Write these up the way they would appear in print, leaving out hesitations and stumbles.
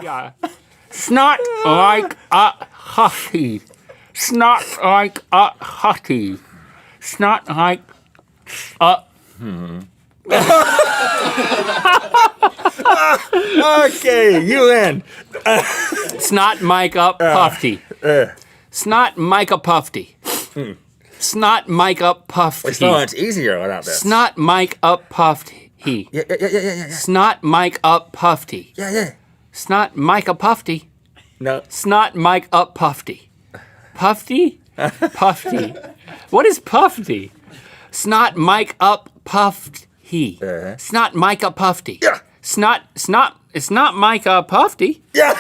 Yeah. Snot like a husky. Snot like a husky. Snot like a... Okay, you win. Snot Micah Puffy. Snot Micah Puffy. Snot Micah Puffy. It's so much easier without this. Snot Micah Puffy. Yeah. Snot Micah Puffy. Yeah. Snot Micah Puffy. No. Snot Micah Puffy. Puffy? Puffy. What is Puffy? Snot Mike up puffed he. Snot Micah Puffy. Yeah. It's not Micah Puffy. Yeah.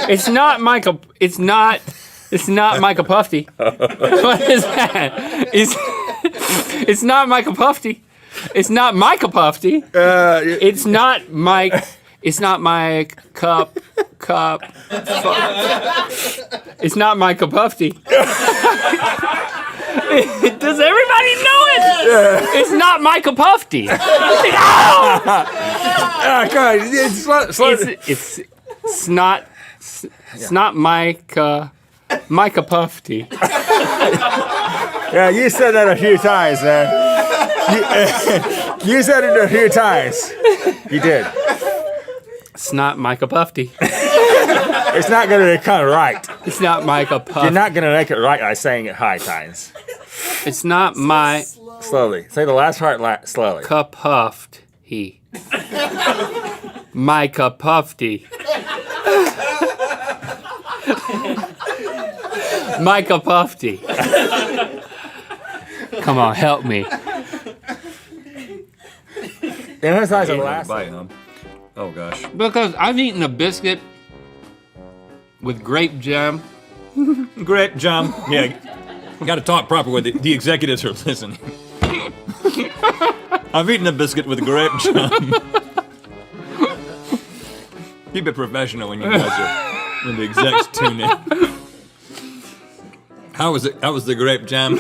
It's not Micah Puffy. What is that? It's not Micah Puffy. It's not Micah Puffy. It's not Mike. It's not my cup. It's not Micah Puffy. Does everybody know it? It's not Micah Puffy. Come on, It's not Micah Puffy. Yeah, you said that a few times, man. You said it a few times. You did. It's not Micah Puffy. It's not going to come right. It's not Micah Puffy. You're not going to make it right by saying it high times. It's not my Slowly. Say the last part slowly. puffed he. Micah Puffy. Micah Puffy. Come on, help me. Emphasize the last bite, huh? Oh gosh. Because I've eaten a biscuit with grape jam. Grape jam. Yeah. Got to talk proper with the executives are listening. I've eaten a biscuit with grape jam. Keep it professional when the execs tune in. How was it? How was the grape jam?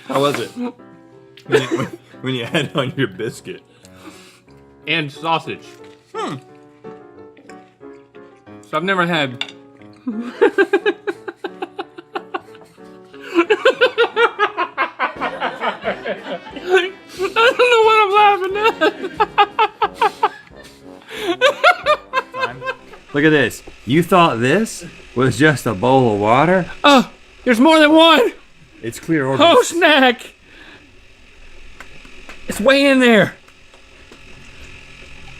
How was it? When you had it on your biscuit. And sausage. So I've never had... I don't know what I'm laughing at. Look at this. You thought this was just a bowl of water? Oh, there's more than one. It's clear Orbeez. Oh, snack. It's way in there.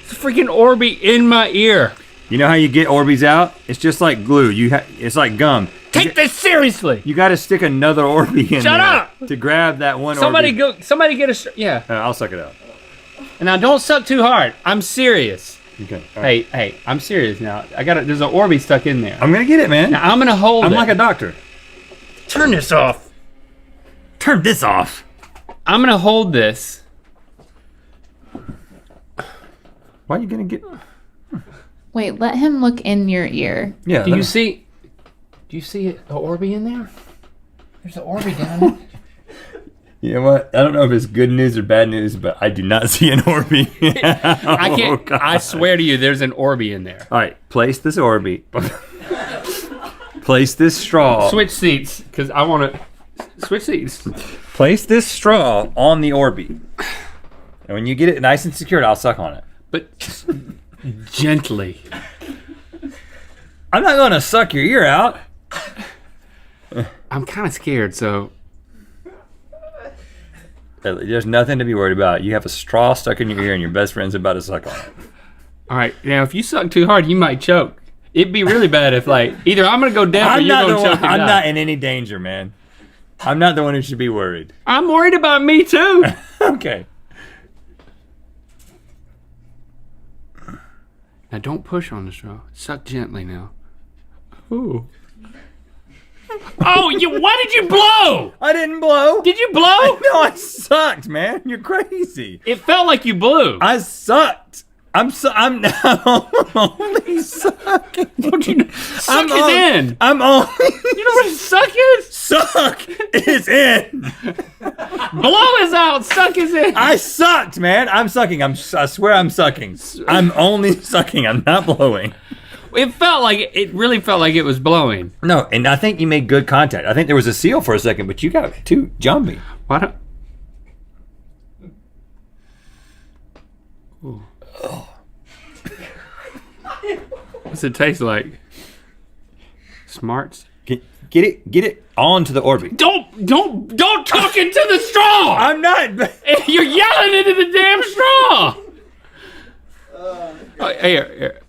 It's a freaking Orby in my ear. You know how you get Orbeez out? It's just like glue. It's like gum. Take this seriously. You got to stick another Orby in Shut there up! to grab that one Somebody Orby. Somebody get a. Yeah. I'll suck it out. And now don't suck too hard. I'm serious. Okay. All right. Hey, I'm serious now. There's an Orby stuck in there. I'm gonna get it, man. Now I'm gonna hold it. I'm like a doctor. Turn this off. Turn this off. I'm gonna hold this. Why are you gonna get? Wait, let him look in your ear. Yeah. Do you see it, the Orby in there? There's an Orby down there. You know what? I don't know if it's good news or bad news, but I do not see an Orby. I can't. God. I swear to you, there's an Orby in there. All right, place this Orby. Place this straw. Switch seats, because I want to switch seats. Place this straw on the Orby, and when you get it nice and secured, I'll suck on it. But gently. I'm not gonna suck your ear out. I'm kind of scared, so. There's nothing to be worried about. You have a straw stuck in your ear, and your best friend's about to suck on it. All right, now if you suck too hard, you might choke. It'd be really bad if, like, either I'm gonna go down or you're gonna choke and I'm die. not in any danger, man. I'm not the one who should be worried. I'm worried about me too. Okay. Now don't push on the straw. Suck gently now. Ooh. Oh, why did you blow? I didn't blow. Did you blow? No, I sucked, man. You're crazy. It felt like you blew. I sucked. I'm only sucking. Don't you know? Suck is in. I'm only. You know what suck is? Suck is in. Blow is out. Suck is in. I sucked, man. I'm sucking. I swear I'm sucking. I'm only sucking. I'm not blowing. It really felt like it was blowing. No, and I think you made good contact. I think there was a seal for a second, but you got too jumpy. Why don't? What's it taste like? Smarts. Get it onto the Orby. Don't talk into the straw. I'm not. You're yelling into the damn straw. Here.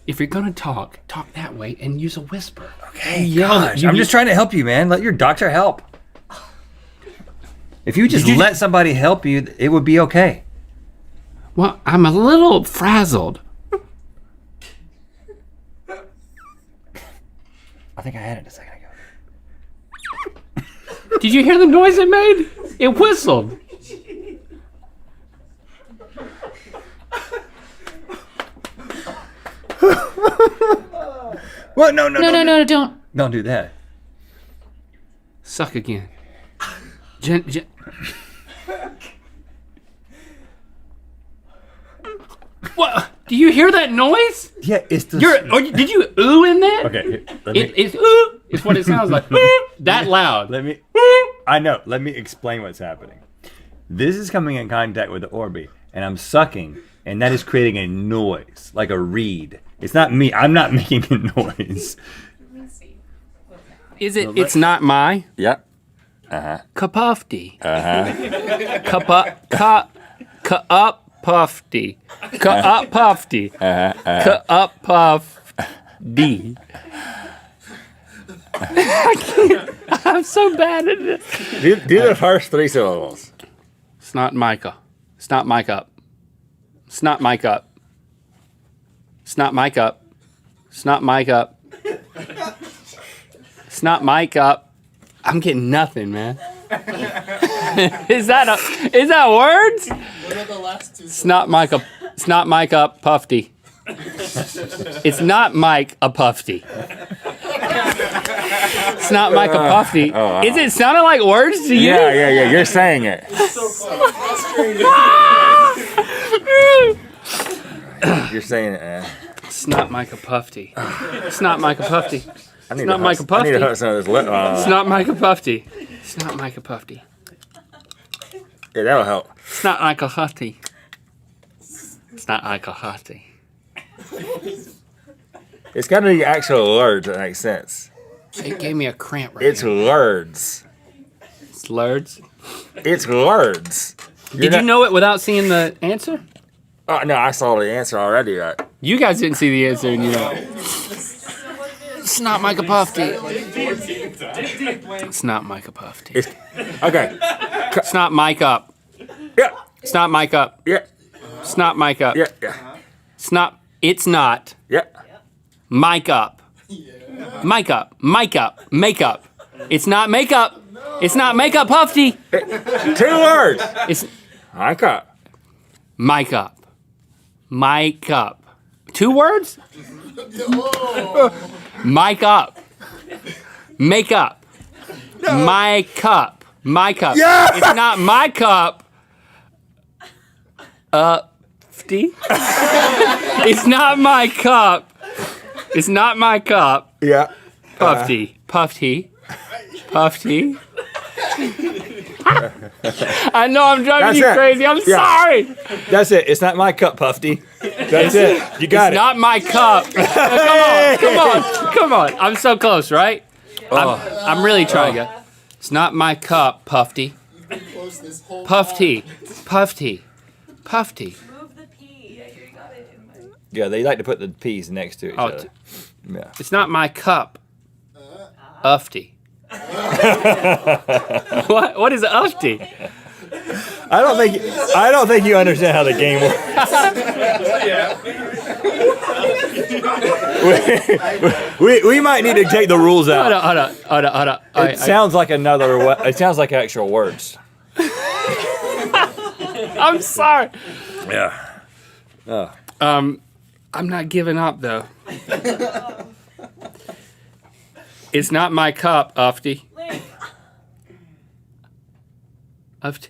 If you're gonna talk that way and use a whisper. Okay, gosh, I'm just trying to help you, man. Let your doctor help. If you just let somebody help you, it would be okay. Well, I'm a little frazzled. I think I had it a second ago. Did you hear the noise it made? It whistled. What? No, don't. do that. Suck again. What? Do you hear that noise? Yeah, it's the. Did you ooh in that? Okay, It's ooh. It's what it sounds like. Ooh, that loud. I know. Let me explain what's happening. This is coming in contact with the Orby, and I'm sucking, and that is creating a noise, like a reed. It's not me. I'm not making a noise. Is it? It's not my. Yeah. Kapufty. Ka-up-puffty. Ka-up-puffty. Ka-up-puffty. I can't. I'm so bad at this. Do the first 3 syllables. Snot Micah. Snot mic up. Snot mic up. Snot mic up. Snot mic up. Snot mic up. I'm getting nothing, man. Is that words? What are the last 2? Snot mic up. Snot mic up. Puffty. It's not Mike a Puffty. It's not Mike a Puffty. Is it sounding like words to you? Yeah. You're saying it. So frustrating. You're saying it, man. It's not Mike a Puffty. It's not Mike a Puffty. It's not Mike a I need to Puffty. hurt some of this lip. It's not Mike a Puffty. It's not Mike a Puffty. Yeah, that'll help. It's not Mike a Huffty. It's not Mike a Huffty. It's got to be actual words that make sense. It gave me a cramp right It's here. words. It's words. It's words. Did you know it without seeing the answer? Oh, no, I saw the answer already, right? You guys didn't see the answer, and you know. It's not Mike a Puffty. It's not Mike a Puffty. Okay. It's not Mike up. Yeah. It's not Mike up. Yeah. It's not Mike up. Yeah. It's not. It's not. Yeah. Mike up. Mike up. Mike up. Makeup. It's not makeup. It's not makeup Puffty. 2 words. It's Mic up. Mike up. Mike up. 2 words? Mike up. Make up. My cup. My cup. Yeah! It's not my cup. It's not my cup. It's not my cup. Yeah. Puffty. Puffty. Puffty. I know I'm driving That's you it. crazy. I'm Yeah. sorry. That's it. It's not my cup, Puffy. That's it. You got It's it. not my cup. Come on. I'm so close, right? I'm really trying to. It's not my cup, Puffy. Close this whole Puffty. Puffty. Puffty. Move the P. You got it in my... Yeah, they like to put the P's next to each Oh, other. Yeah. It's not my cup. Ufty. What is Ufty? I don't think you understand how the game works. we might need to take the rules out. Hold on. It sounds like it sounds like actual words. I'm sorry. Yeah. Oh. I'm not giving up though. It's not my cup, Ufty. Link. Of tea.